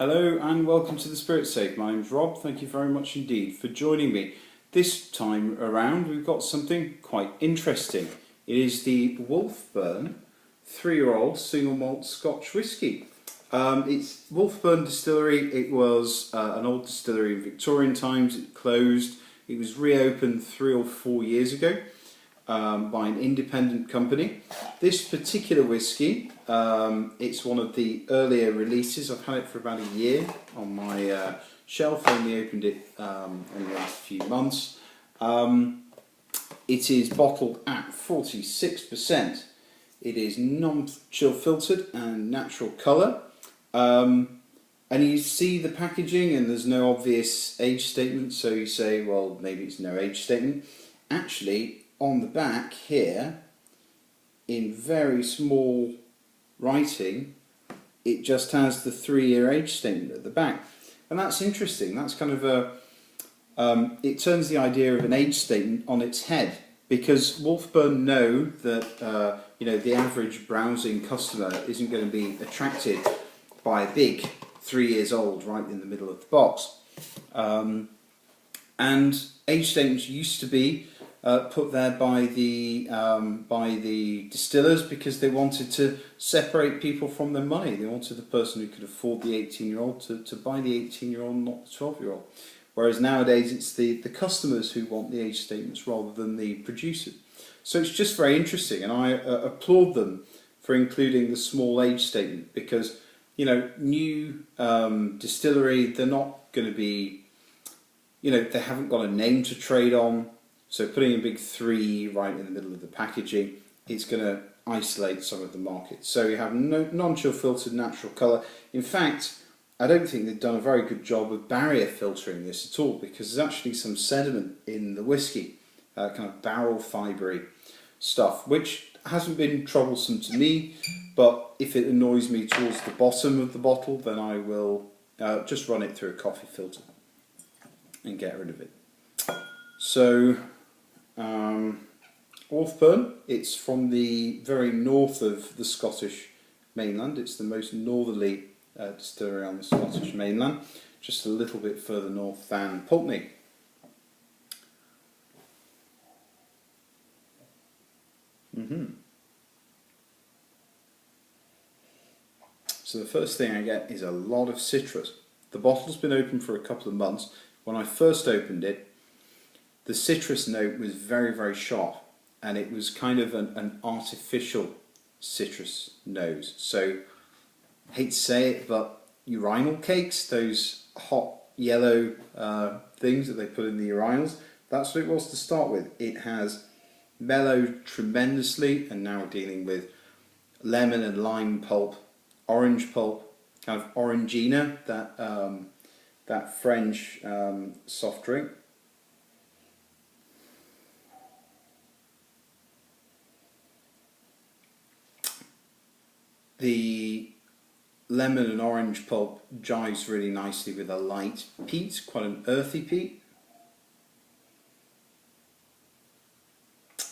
Hello and welcome to the Spirit Safe. My name's Rob. Thank you very much indeed for joining me. This time around we've got something quite interesting. It is the Wolfburn 3-year-old single malt Scotch whisky. It's Wolfburn distillery. It was an old distillery in Victorian times. It closed. It was reopened 3 or 4 years ago by an independent company. This particular whisky, it's one of the earlier releases. I've had it for about a year on my shelf. I only opened it in the last few months. It is bottled at 46%. It is non-chill filtered and natural colour. And you see the packaging and there's no obvious age statement, so you say, well, maybe it's no age statement. Actually, on the back here, in very small writing, it just has the 3-year age statement at the back. And that's interesting. That's kind of a, it turns the idea of an age statement on its head, because Wolfburn know that the average browsing customer isn't going to be attracted by a big 3 years old right in the middle of the box. And age statements used to be put there by the distillers because they wanted to separate people from their money. They wanted the person who could afford the 18-year-old to buy the 18-year-old, not the 12-year-old. Whereas nowadays it's the customers who want the age statements rather than the producers. So it's just very interesting, and I applaud them for including the small age statement, because new distillery, they're not going to be, they haven't got a name to trade on. So putting a big 3 right in the middle of the packaging, it's going to isolate some of the market. So you have non-chill filtered natural colour. In fact, I don't think they've done a very good job of barrier filtering this at all, because there's actually some sediment in the whisky, kind of barrel fibery stuff, which hasn't been troublesome to me, but if it annoys me towards the bottom of the bottle, then I will just run it through a coffee filter and get rid of it. So Wolfburn, it's from the very north of the Scottish mainland. It's the most northerly distillery on the Scottish mainland, just a little bit further north than Pulteney. So the first thing I get is a lot of citrus. The bottle's been open for a couple of months. When I first opened it, the citrus note was very, very sharp, and it was kind of an artificial citrus nose. So, I hate to say it, but urinal cakes, those hot yellow things that they put in the urinals, that's what it was to start with. It has mellowed tremendously, and now we're dealing with lemon and lime pulp, orange pulp, kind of Orangina, that French soft drink. The lemon and orange pulp jives really nicely with a light peat, quite an earthy peat.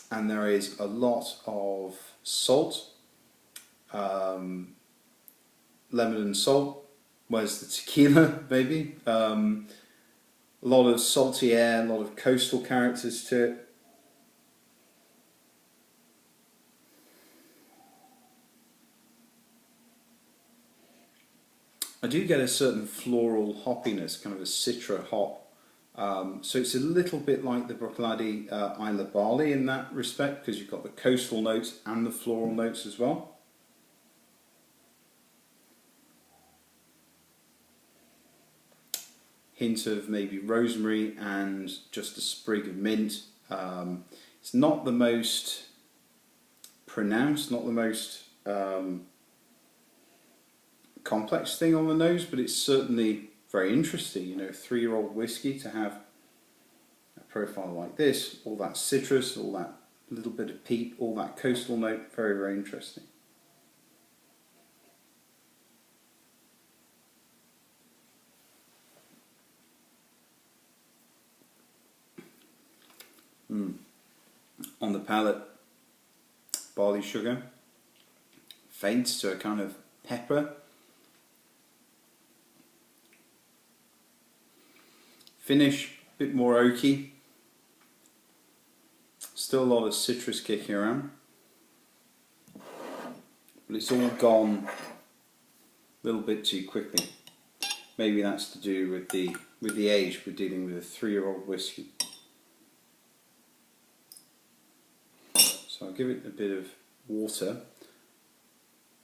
And there is a lot of salt, lemon and salt. Where's the tequila, maybe? A lot of salty air, a lot of coastal characters to it. I do get a certain floral hoppiness, kind of a citra hop. So it's a little bit like the Bruichladdich Isla Barley in that respect, because you've got the coastal notes and the floral notes as well. Hint of maybe rosemary and just a sprig of mint. It's not the most pronounced, not the most complex thing on the nose, but it's certainly very interesting. 3-year-old whiskey to have a profile like this, all that citrus, all that little bit of peat, all that coastal note, very, very interesting. On the palate, barley sugar, fades to a kind of pepper, finish, a bit more oaky. Still a lot of citrus kicking around, but it's all gone a little bit too quickly. Maybe that's to do with the age. We're dealing with a 3-year-old whiskey. So I'll give it a bit of water.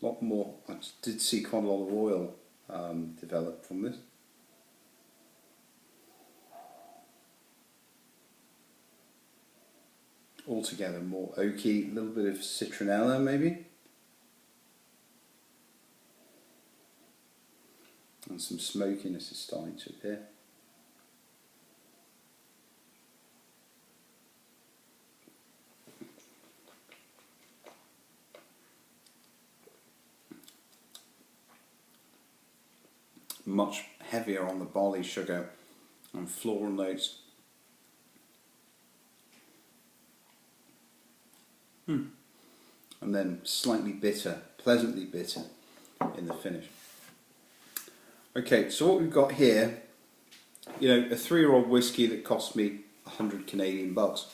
A lot more. I did see quite a lot of oil develop from this. Altogether more oaky, a little bit of citronella maybe. And some smokiness is starting to appear. Much heavier on the barley sugar and floral notes. And then slightly bitter, pleasantly bitter in the finish. Okay, so what we've got here, you know, a 3-year-old whiskey that cost me 100 Canadian bucks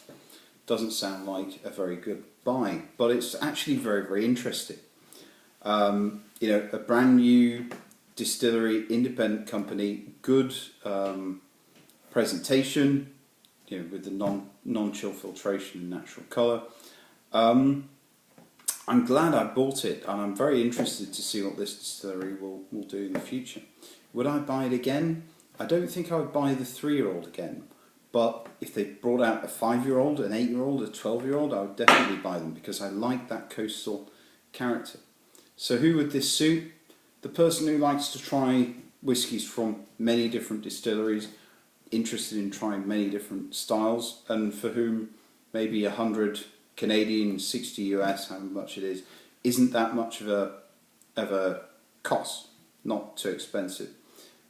doesn't sound like a very good buy, but it's actually very, very interesting. You know, a brand new distillery, independent company, good presentation, you know, with the non-chill filtration and natural colour. I'm glad I bought it, and I'm very interested to see what this distillery will do in the future. Would I buy it again? I don't think I would buy the 3-year-old again, but if they brought out a 5-year-old, an 8-year-old, a 12-year-old, I would definitely buy them because I like that coastal character. So who would this suit? The person who likes to try whiskies from many different distilleries, interested in trying many different styles, and for whom maybe 100 Canadian, 60 US, how much it is, isn't that much of a cost, not too expensive.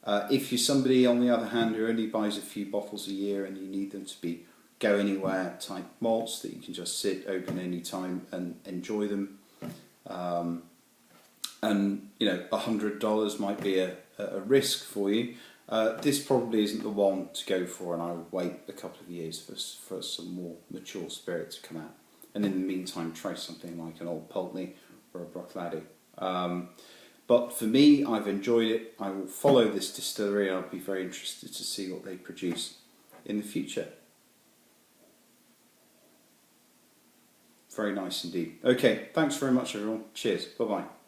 If you're somebody, on the other hand, who only buys a few bottles a year and you need them to be go anywhere type malts that you can just sit open any time and enjoy them, and you know, $100 might be a risk for you. This probably isn't the one to go for, and I would wait a couple of years for some more mature spirit to come out. And in the meantime, try something like an Old Pulteney or a Bruichladdich. But for me, I've enjoyed it. I will follow this distillery, and I'll be very interested to see what they produce in the future. Very nice indeed. Okay, thanks very much everyone. Cheers. Bye-bye.